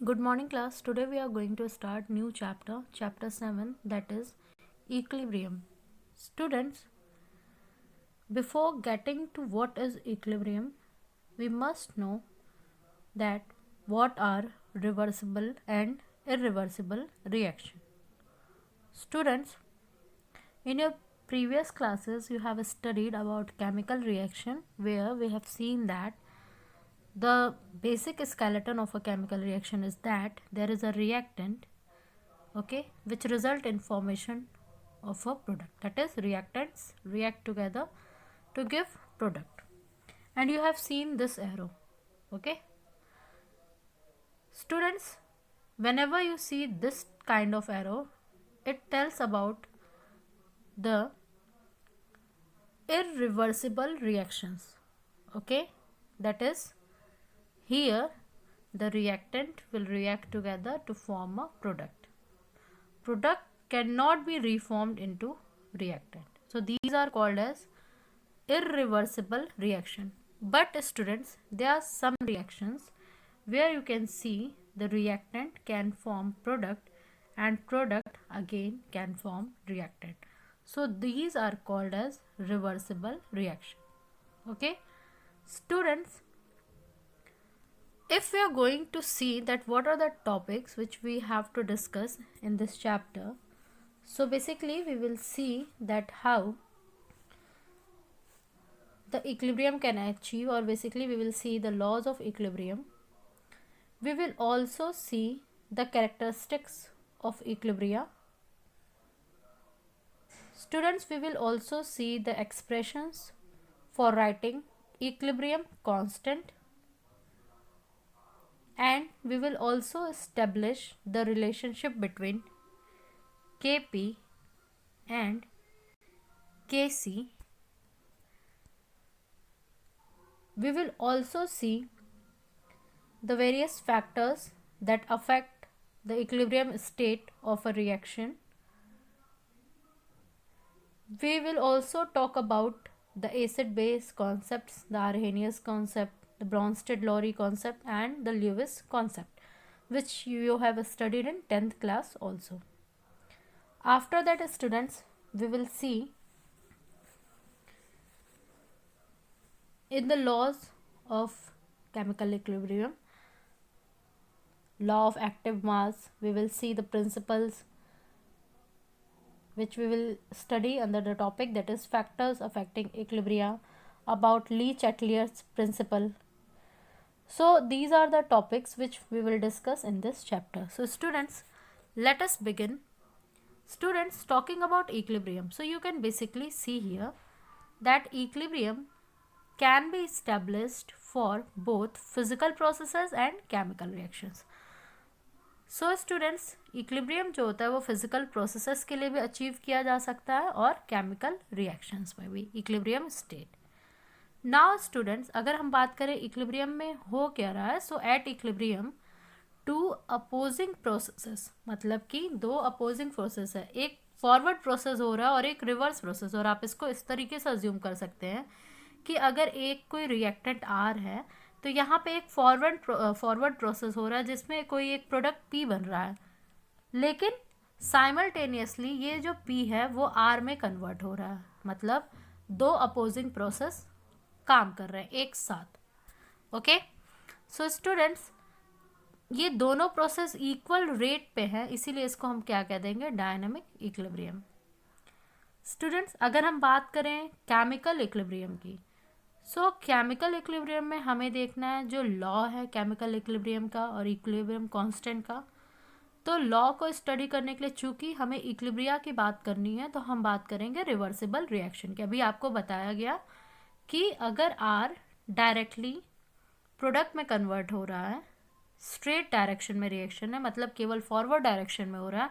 Good morning class. Today we are going to start new chapter, chapter 7, that is equilibrium. Students, before getting to what is equilibrium, we must know that what are reversible and irreversible reaction. Students, in your previous classes you have studied about chemical reaction where we have seen that the basic skeleton of a chemical reaction is that there is a reactant, okay, which result in formation of a product, that is reactants react together to give product, and you have seen this arrow. Okay students, whenever you see this kind of arrow, it tells about the irreversible reactions. Okay, that is, here the reactant will react together to form a product cannot be reformed into reactant. So these are called as irreversible reaction. But students, there are some reactions where you can see the reactant can form product and product again can form reactant. So these are called as reversible reaction. Okay students, if we are going to see that what are the topics which we have to discuss in this chapter, so basically we will see that how the equilibrium can achieve, or basically we will see the laws of equilibrium. We will also see the characteristics of equilibria. Students, we will also see the expressions for writing equilibrium constant, and we will also establish the relationship between Kp and Kc. We will also see the various factors that affect the equilibrium state of a reaction. We will also talk about the acid-base concepts, the Arrhenius concept, the Bronsted-Lowry concept and the Lewis concept, which you have studied in 10th class also. After that, students, we will see in the laws of chemical equilibrium, law of active mass, we will see the principles which we will study under the topic that is factors affecting equilibria, about Le Chatelier's principle. So these are the topics which we will discuss in this chapter. So students, let us begin. Students, talking about equilibrium, so you can basically see here that equilibrium can be established for both physical processes and chemical reactions. So students, equilibrium जो होता है वो physical processes के लिए भी achieve किया जा सकता है और केमिकल रिएक्शंस में भी इक्विलिब्रियम स्टेट. नाउ स्टूडेंट्स, अगर हम बात करें इक्विलिब्रियम में हो क्या रहा है, so at equilibrium two opposing processes, मतलब कि दो अपोजिंग प्रोसेस है, एक फॉरवर्ड प्रोसेस हो रहा है और एक रिवर्स प्रोसेस, और आप इसको इस तरीके से अज्यूम कर सकते हैं कि अगर एक कोई रिएक्टेंट आर है तो यहाँ पे एक फॉरवर्ड प्रोसेस हो रहा है जिसमें कोई एक प्रोडक्ट पी बन रहा है, लेकिन साइमल्टेनियसली ये जो पी है वो आर में कन्वर्ट हो रहा है, मतलब दो अपोजिंग प्रोसेस काम कर रहे हैं एक साथ. ओके सो स्टूडेंट्स, ये दोनों प्रोसेस इक्वल रेट पे है, इसीलिए इसको हम क्या कह देंगे, डायनामिक इक्विलिब्रियम. स्टूडेंट्स, अगर हम बात करें केमिकल इक्विलिब्रियम की, सो केमिकल इक्विलिब्रियम में हमें देखना है जो लॉ है केमिकल इक्विलिब्रियम का और इक्विलिब्रियम कांस्टेंट का. तो लॉ को स्टडी करने के लिए चूंकि हमें इक्विलिब्रिया की बात करनी है तो हम बात करेंगे रिवर्सिबल रिएक्शन की. अभी आपको बताया गया कि अगर आर डायरेक्टली प्रोडक्ट में कन्वर्ट हो रहा है, स्ट्रेट डायरेक्शन में रिएक्शन है, मतलब केवल फॉरवर्ड डायरेक्शन में हो रहा है,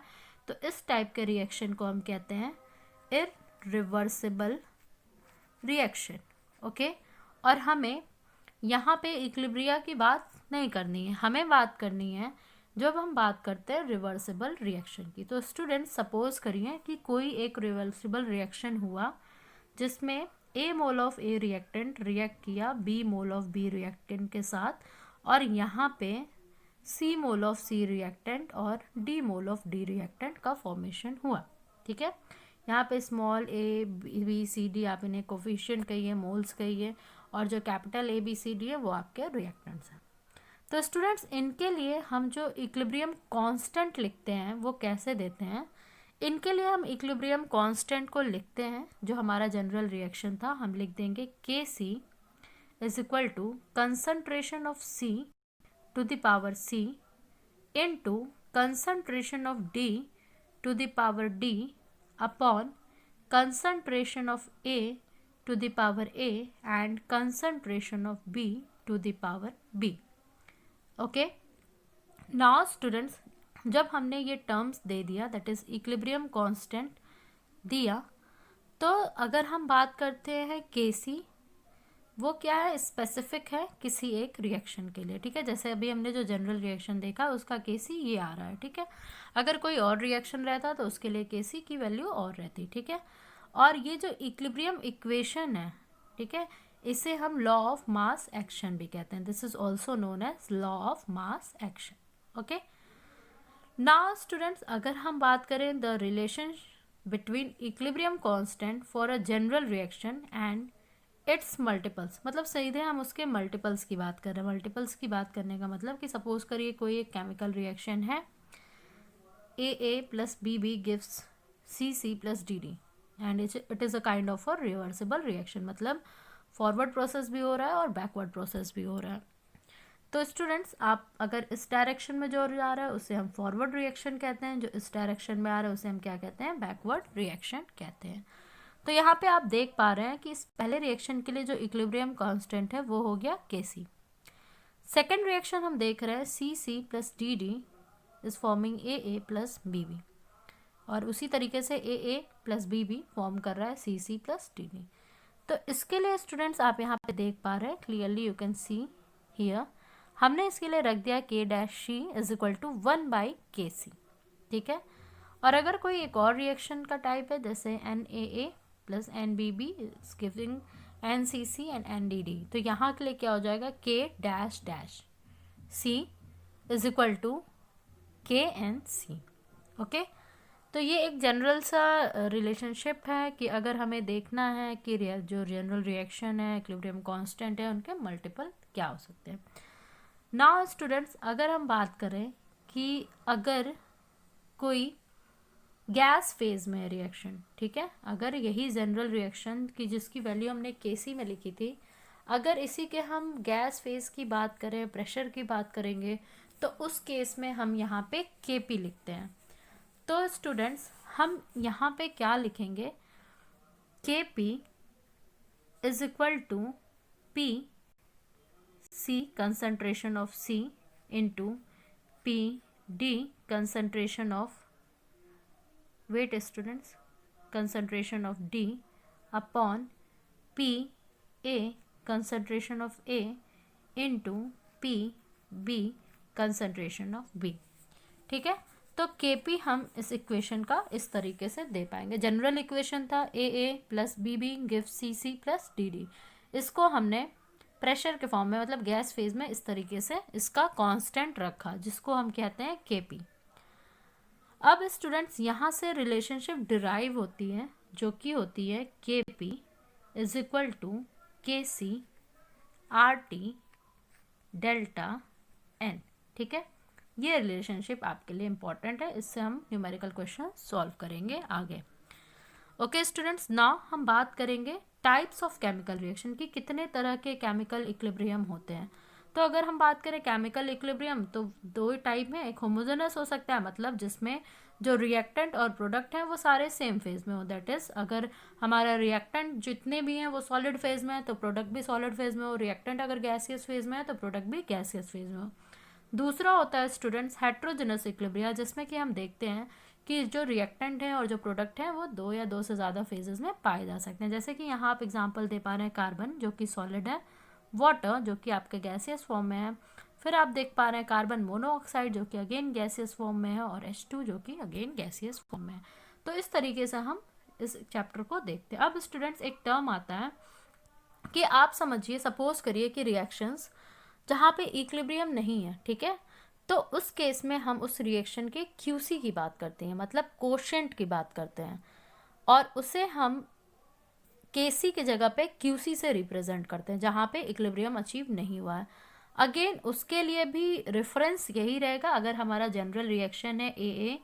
तो इस टाइप के रिएक्शन को हम कहते हैं इररिवर्सिबल रिएक्शन. ओके और हमें यहाँ पे इक्विलिब्रिया की बात नहीं करनी है, हमें बात करनी है जब हम बात करते हैं रिवर्सिबल रिएक्शन की. तो स्टूडेंट, सपोज करिए कि कोई एक रिवर्सिबल रिएक्शन हुआ जिसमें A mole of A reactant react किया B mole of B reactant के साथ, और यहाँ पे C mole of C reactant और D mole of D reactant का फॉर्मेशन हुआ। ठीक है, यहाँ पे small a b c d आप इन्हें कोफिशिएंट कहिए, मोल्स कहिए, और जो capital A B C D है वो आपके रिएक्टेंट्स हैं। तो स्टूडेंट्स, इनके लिए हम जो इक्विलिब्रियम कांस्टेंट लिखते हैं वो कैसे देते हैं? इनके लिए हम इक्विलिब्रियम कांस्टेंट को लिखते हैं, जो हमारा जनरल रिएक्शन था, हम लिख देंगे Kc is equal to concentration of C to the power C into concentration of D to the power D upon concentration of A to the power A and concentration of B to the power B. Okay, now students, जब हमने ये terms दे दिया, that is equilibrium constant दिया, तो अगर हम बात करते हैं Kc, वो क्या है? स्पेसिफिक है किसी एक रिएक्शन के लिए। ठीक है, जैसे अभी हमने जो जनरल रिएक्शन देखा उसका Kc ये आ रहा है। ठीक है, अगर कोई और रिएक्शन रहता तो उसके लिए Kc की वैल्यू और रहती। ठीक है, और ये जो इक्विलिब्रियम इक्वेशन है, ठीक है, इसे हम लॉ ऑफ मास एक्शन भी कहते हैं। This is also known as law of mass action. Okay, now students, अगर हम बात करें the relation between equilibrium constant for a general reaction and its multiples, मतलब सीधे हम उसके मल्टीपल्स की बात कर रहे हैं। मल्टीपल्स की बात करने का मतलब कि सपोज करिए कोई एक केमिकल रिएक्शन है, AA plus BB gives CC plus DD and it is a kind of a reversible reaction, मतलब फॉरवर्ड प्रोसेस भी हो रहा है और बैकवर्ड प्रोसेस भी हो रहा है। तो स्टूडेंट्स, आप अगर इस डायरेक्शन में जो जा रहा है उसे हम फॉरवर्ड रिएक्शन कहते हैं, जो इस डायरेक्शन में आ रहा है उसे हम क्या कहते हैं? बैकवर्ड रिएक्शन कहते हैं। तो यहाँ पे आप देख पा रहे हैं कि इस पहले रिएक्शन के लिए जो इक्विलिब्रियम कांस्टेंट है वो हो गया Kc। सेकेंड रिएक्शन हम देख रहे हैं CC plus DD is forming AA plus BB, और उसी तरीके से AA प्लस BB फॉर्म कर रहा है CC प्लस DD। तो इसके लिए स्टूडेंट्स आप यहाँ पे देख पा रहे हैं clearly, you can see here, हमने इसके लिए रख दिया K' is equal to 1/Kc। ठीक है, और अगर कोई एक और रिएक्शन का टाइप है, जैसे NAA plus NBB is giving NCC and NDD, तो यहाँ के लिए क्या हो जाएगा? K'' C is equal to KNC। Okay, तो ये एक जनरल सा रिलेशनशिप है कि अगर हमें देखना है कि जो जनरल रिएक्शन है, इक्विलिब्रियम कांस्टेंट है, उनके मल्टीपल क्या हो सकते हैं। नाउ स्टूडेंट्स, अगर हम बात करें कि अगर कोई गैस फेज में रिएक्शन, ठीक है, अगर यही जनरल रिएक्शन की जिसकी वैल्यू हमने Kc में लिखी थी, अगर इसी के हम गैस फेज की बात करें, प्रेशर की बात करेंगे, तो उस केस में हम यहाँ पे Kp लिखते हैं। तो स्टूडेंट्स, हम यहाँ पे क्या लिखेंगे? Kp is equal to PC concentration of C into PD concentration of, wait students, concentration of D upon PA concentration of A into PB concentration of B। ठीक है, तो Kp हम इस इक्वेशन का इस तरीके से दे पाएंगे। जनरल इक्वेशन था AA plus BB give CC plus DD, इसको हमने प्रेशर के फॉर्म में, मतलब गैस फेज में, इस तरीके से इसका कांस्टेंट रखा, जिसको हम कहते हैं Kp। अब स्टूडेंट्स, यहाँ से रिलेशनशिप डिराइव होती है, जो कि होती है Kp is equal to Kc RT delta N। ठीक है, ये रिलेशनशिप आपके लिए इम्पॉर्टेंट है, इससे हम न्यूमेरिकल क्वेश्चन सॉल्व करेंगे आगे। ओके स्टूडेंट्स, नाउ हम बात करेंगे टाइप्स ऑफ केमिकल रिएक्शन की, कितने तरह के केमिकल इक्विलिब्रियम होते हैं। तो अगर हम बात करें केमिकल इक्विलिब्रियम, तो दो टाइप में, एक होमोजेनस हो सकता है, मतलब जिसमें जो रिएक्टेंट और प्रोडक्ट हैं वो सारे सेम फेज में हो, दैट इज अगर हमारा रिएक्टेंट जितने भी हैं वो सॉलिड फेज में है तो प्रोडक्ट भी सॉलिड फेज में हो, रिएक्टेंट अगर गैसियस फेज में है तो प्रोडक्ट भी गैसियस फेज में हो। दूसरा होता है स्टूडेंट्स हेट्रोजेनस इक्विलिब्रिया, जिसमें कि हम देखते हैं कि जो रिएक्टेंट है और जो प्रोडक्ट है वो दो या दो से ज़्यादा फेजेस में पाए जा सकते हैं। जैसे कि यहाँ आप एग्जांपल दे पा रहे हैं कार्बन जो कि सॉलिड है, वाटर जो कि आपके गैसियस फॉर्म में है, फिर आप देख पा रहे हैं कार्बन मोनोऑक्साइड जो कि अगेन गैसियस फॉर्म में है, और H2 जो कि अगेन गैसियस फॉर्म में है। तो इस तरीके से हम इस चैप्टर को देखते हैं। अब स्टूडेंट्स, एक टर्म आता है कि आप समझिए, सपोज करिए कि रिएक्शंस जहाँ पे इक्विलिब्रियम नहीं है, ठीक है, तो उस केस में हम उस रिएक्शन के क्यूसी की बात करते हैं, मतलब कोशेंट की बात करते हैं, और उसे हम केसी के जगह पे क्यूसी से रिप्रेजेंट करते हैं जहाँ पे इक्विलिब्रियम अचीव नहीं हुआ है। अगेन उसके लिए भी रेफरेंस यही रहेगा, अगर हमारा जनरल रिएक्शन है A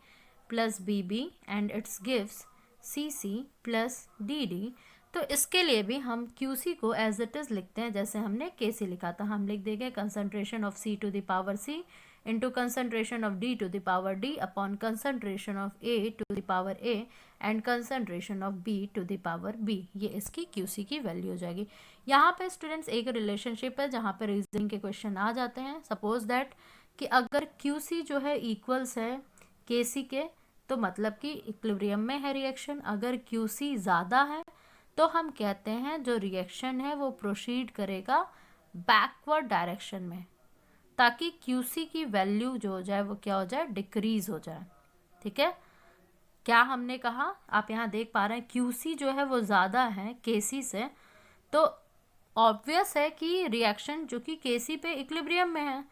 plus B and it's gives C plus D, तो इसके लिए भी हम क्यूसी को एज इट इज़ लिखते हैं जैसे हमने केसी लिखा था। हम लिख देंगे concentration of C to the power C into concentration of d to the power d upon concentration of a to the power a and concentration of b to the power b। ये इसकी QC की value हो जाएगी। यहाँ पे students एक relationship है जहाँ पे रीजनिंग के क्वेश्चन आ जाते हैं। सपोज दैट कि अगर QC जो है इक्वल्स है KC के, तो मतलब कि इक्विलिब्रियम में है रिएक्शन। अगर QC ज़्यादा है तो हम कहते हैं जो रिएक्शन है वो प्रोसीड करेगा बैकवर्ड डायरेक्शन में, ताकि QC की वैल्यू जो हो जाए वो क्या हो जाए, डिक्रीज हो जाए। ठीक है, क्या हमने कहा, आप यहाँ देख पा रहे हैं QC जो है वो ज़्यादा है KC से, तो ऑब्वियस है कि रिएक्शन जो कि KC पे इक्विलिब्रियम में है,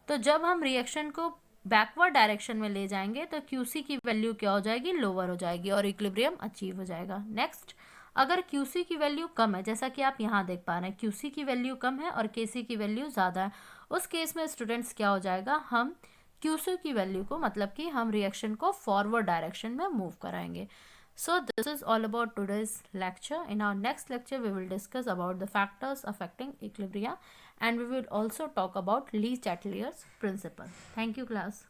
तो जब हम रिएक्शन को बैकवर्ड डायरेक्शन में ले जाएंगे तो QC की वैल्यू क्या हो जाएगी, लोअर हो जाएगी और इक्विलिब्रियम अचीव हो जाएगा। नेक्स्ट, अगर QC की वैल्यू कम है, जैसा कि आप यहाँ देख पा रहे हैं QC की वैल्यू कम है और KC की वैल्यू ज़्यादा है, उस केस में स्टूडेंट्स क्या हो जाएगा, हम QC की वैल्यू को मतलब कि हम रिएक्शन को फॉरवर्ड डायरेक्शन में मूव कराएंगे। So this is all about today's lecture. In our next lecture we will discuss about the factors affecting equilibria and we will also talk about Lee Chatelier's principle. Thank you class.